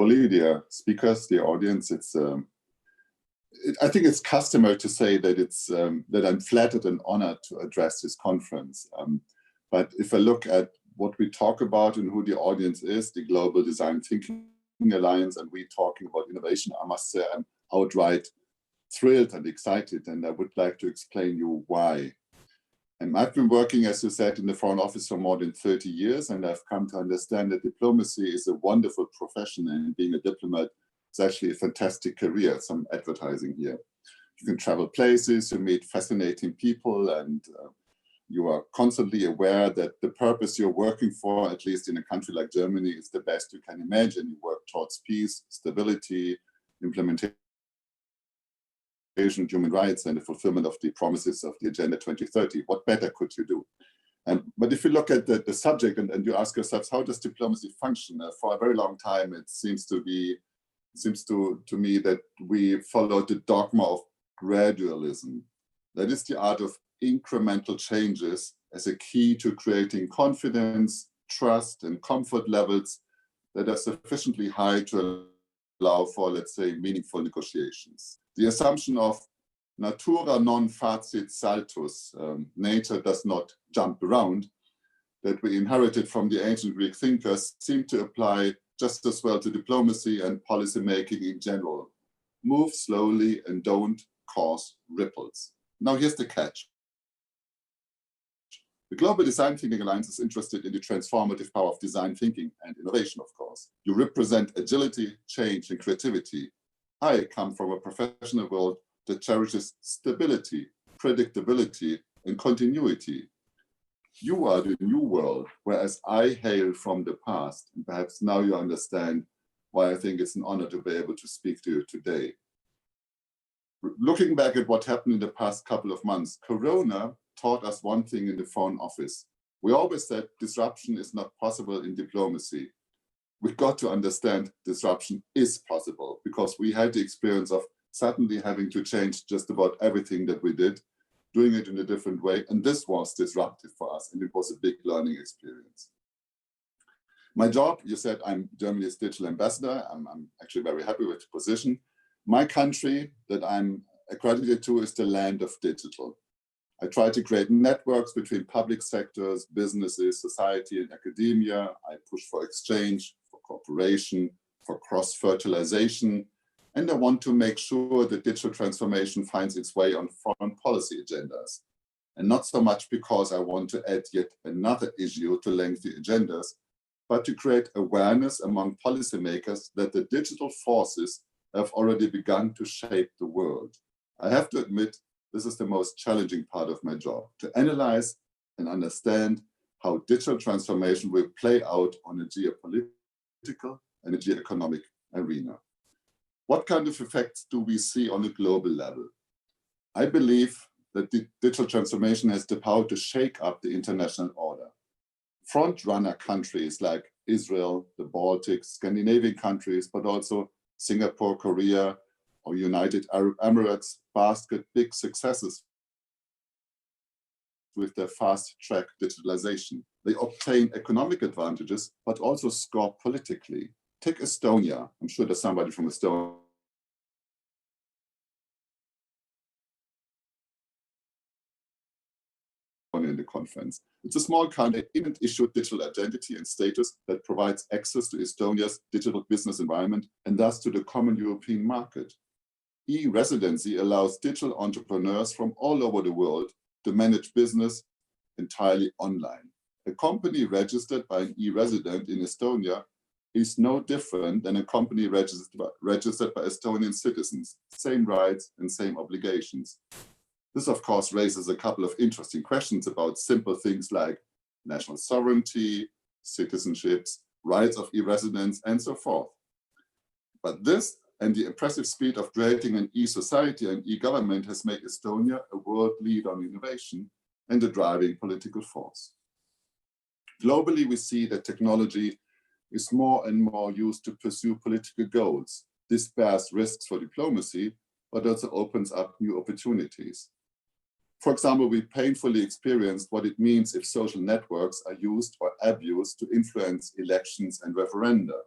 Oli, dear speakers, the audience, I think it's customary to say that that I'm flattered and honored to address this conference. But if I look at what we talk about and who the audience is, the Global Design Thinking Alliance, and we talking about innovation, I must say I'm outright thrilled and excited, and I would like to explain you why. And I've been working, as you said, in the Foreign Office for more than 30 years, and I've come to understand that diplomacy is a wonderful profession, and being a diplomat is actually a fantastic career. Some advertising here. You can travel places, you meet fascinating people, and you are constantly aware that the purpose you're working for, at least in a country like Germany, is the best you can imagine. You work towards peace, stability, implementation, human rights, and the fulfillment of the promises of the Agenda 2030. What better could you do? But if you look at the subject and you ask yourselves, how does diplomacy function? For a very long time, it seems to me that we follow the dogma of gradualism. That is the art of incremental changes as a key to creating confidence, trust, and comfort levels that are sufficiently high to allow for, let's say, meaningful negotiations. The assumption of natura non facit saltus, nature does not jump around, that we inherited from the ancient Greek thinkers, seem to apply just as well to diplomacy and policymaking in general. Move slowly and don't cause ripples. Now here's the catch. The Global Design Thinking Alliance is interested in the transformative power of design thinking and innovation, of course. You represent agility, change, and creativity. I come from a professional world that cherishes stability, predictability, and continuity. You are the new world, whereas I hail from the past. And perhaps now you understand why I think it's an honor to be able to speak to you today. Looking back at what happened in the past couple of months, Corona taught us one thing in the Foreign Office. We always said disruption is not possible in diplomacy. We've got to understand disruption is possible, because we had the experience of suddenly having to change just about everything that we did, doing it in a different way. And this was disruptive for us, and it was a big learning experience. My job, you said I'm Germany's digital ambassador. I'm actually very happy with the position. My country that I'm accredited to is the land of digital. I try to create networks between public sectors, businesses, society, and academia. I push for exchange, for cooperation, for cross-fertilization. And I want to make sure that digital transformation finds its way on foreign policy agendas. And not so much because I want to add yet another issue to lengthy agendas, but to create awareness among policymakers that the digital forces have already begun to shape the world. I have to admit, this is the most challenging part of my job, to analyze and understand how digital transformation will play out on a geopolitical and a geoeconomic arena. What kind of effects do we see on a global level? I believe that the digital transformation has the power to shake up the international order. Front-runner countries like Israel, the Baltics, Scandinavian countries, but also Singapore, Korea, or United Arab Emirates basket big successes with their fast-track digitalization. They obtain economic advantages, but also score politically. Take Estonia. I'm sure there's somebody from Estonia in the conference. It's a small country, even issued digital identity and status that provides access to Estonia's digital business environment and thus to the common European market. E-residency allows digital entrepreneurs from all over the world to manage business entirely online. A company registered by an e-resident in Estonia is no different than a company registered by Estonian citizens, same rights and same obligations. This, of course, raises a couple of interesting questions about simple things like national sovereignty, citizenships, rights of e-residents, and so forth. But this and the impressive speed of creating an e-society and e-government has made Estonia a world leader on innovation and a driving political force. Globally, we see that technology is more and more used to pursue political goals. This bears risks for diplomacy, but also opens up new opportunities. For example, we painfully experienced what it means if social networks are used or abused to influence elections and referenda.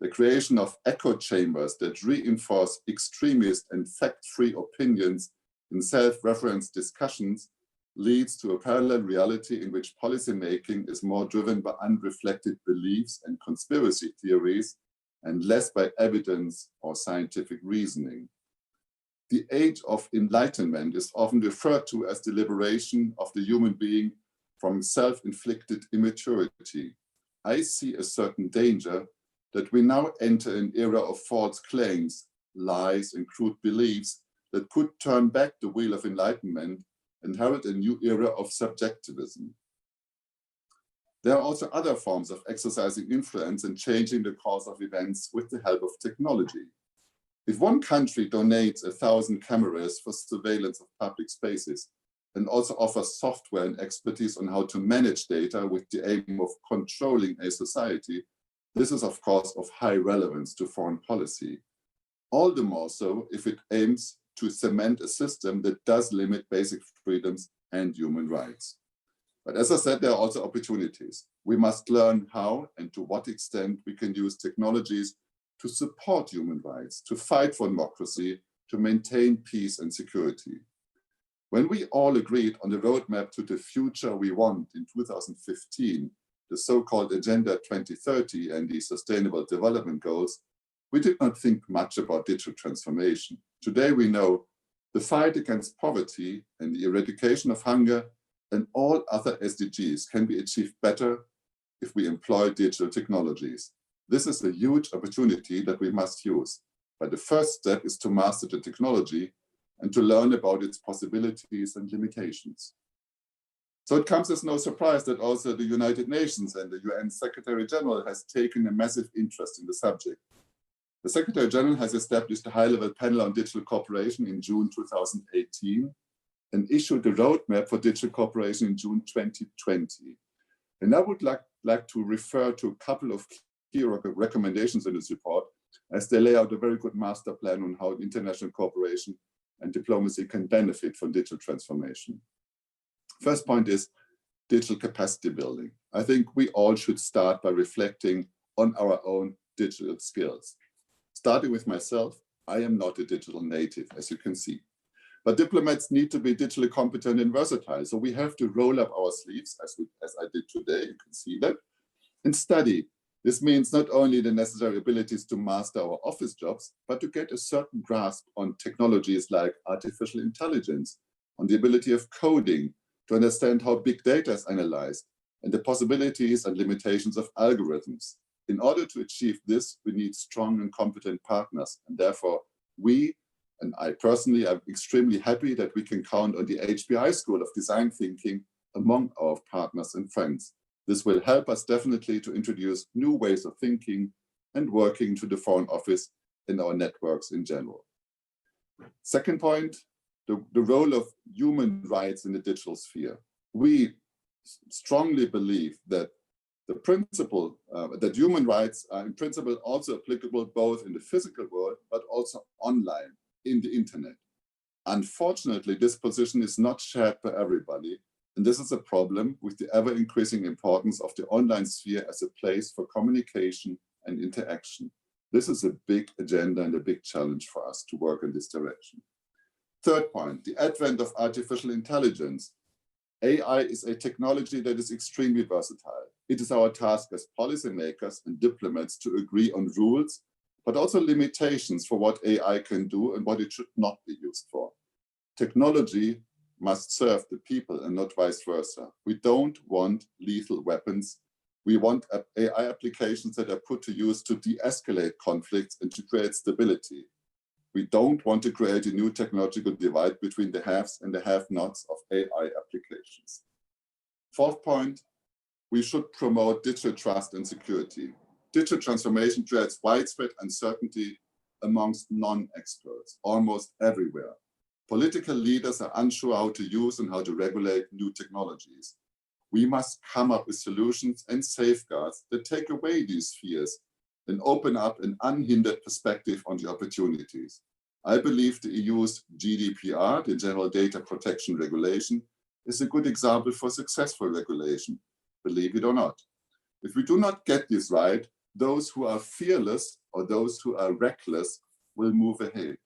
The creation of echo chambers that reinforce extremist and fact-free opinions in self-referenced discussions leads to a parallel reality in which policymaking is more driven by unreflected beliefs and conspiracy theories and less by evidence or scientific reasoning. The age of enlightenment is often referred to as the liberation of the human being from self-inflicted immaturity. I see a certain danger that we now enter an era of false claims, lies, and crude beliefs that could turn back the wheel of enlightenment and herald a new era of subjectivism. There are also other forms of exercising influence and changing the course of events with the help of technology. If one country donates 1,000 cameras for surveillance of public spaces and also offers software and expertise on how to manage data with the aim of controlling a society, this is of course of high relevance to foreign policy. All the more so if it aims to cement a system that does limit basic freedoms and human rights. But as I said, there are also opportunities. We must learn how and to what extent we can use technologies to support human rights, to fight for democracy, to maintain peace and security. When we all agreed on the roadmap to the future we want in 2015, the so-called Agenda 2030 and the Sustainable Development Goals, we did not think much about digital transformation. Today we know the fight against poverty and the eradication of hunger and all other SDGs can be achieved better if we employ digital technologies. This is a huge opportunity that we must use. But the first step is to master the technology and to learn about its possibilities and limitations. So it comes as no surprise that also the United Nations and the UN Secretary General has taken a massive interest in the subject. The Secretary General has established a high-level panel on digital cooperation in June 2018 and issued the roadmap for digital cooperation in June 2020. And I would like to refer to a couple of key recommendations in this report, as they lay out a very good master plan on how international cooperation and diplomacy can benefit from digital transformation. First point is digital capacity building. I think we all should start by reflecting on our own digital skills. Starting with myself, I am not a digital native, as you can see. But diplomats need to be digitally competent and versatile. So we have to roll up our sleeves, as I did today, you can see that, and study. This means not only the necessary abilities to master our office jobs, but to get a certain grasp on technologies like artificial intelligence, on the ability of coding, to understand how big data is analyzed, and the possibilities and limitations of algorithms. In order to achieve this, we need strong and competent partners. And therefore, we, and I personally, am extremely happy that we can count on the HPI School of Design Thinking among our partners and friends. This will help us definitely to introduce new ways of thinking and working to the Foreign Office and our networks in general. Second point, the role of human rights in the digital sphere. We strongly believe that the principle that human rights are in principle also applicable both in the physical world, but also online in the internet. Unfortunately, this position is not shared by everybody. And this is a problem with the ever-increasing importance of the online sphere as a place for communication and interaction. This is a big agenda and a big challenge for us to work in this direction. Third point, the advent of artificial intelligence. AI is a technology that is extremely versatile. It is our task as policymakers and diplomats to agree on rules, but also limitations for what AI can do and what it should not be used for. Technology must serve the people and not vice versa. We don't want lethal weapons. We want AI applications that are put to use to de-escalate conflicts and to create stability. We don't want to create a new technological divide between the haves and the have-nots of AI applications. Fourth point, we should promote digital trust and security. Digital transformation creates widespread uncertainty amongst non-experts, almost everywhere. Political leaders are unsure how to use and how to regulate new technologies. We must come up with solutions and safeguards that take away these fears and open up an unhindered perspective on the opportunities. I believe the EU's GDPR, the General Data Protection Regulation, is a good example for successful regulation, believe it or not. If we do not get this right, those who are fearless or those who are reckless will move ahead,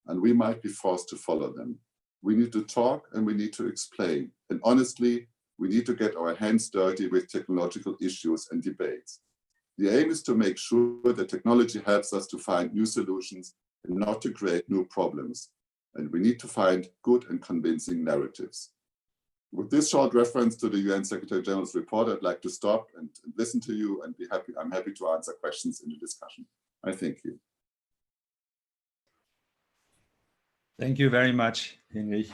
and we might be forced to follow them. We need to talk and we need to explain. And honestly, we need to get our hands dirty with technological issues and debates. The aim is to make sure that technology helps us to find new solutions and not to create new problems. And we need to find good and convincing narratives. With this short reference to the UN Secretary General's report, I'd like to stop and listen to you and I'm happy to answer questions in the discussion. I thank you. Thank you very much, Hinrich.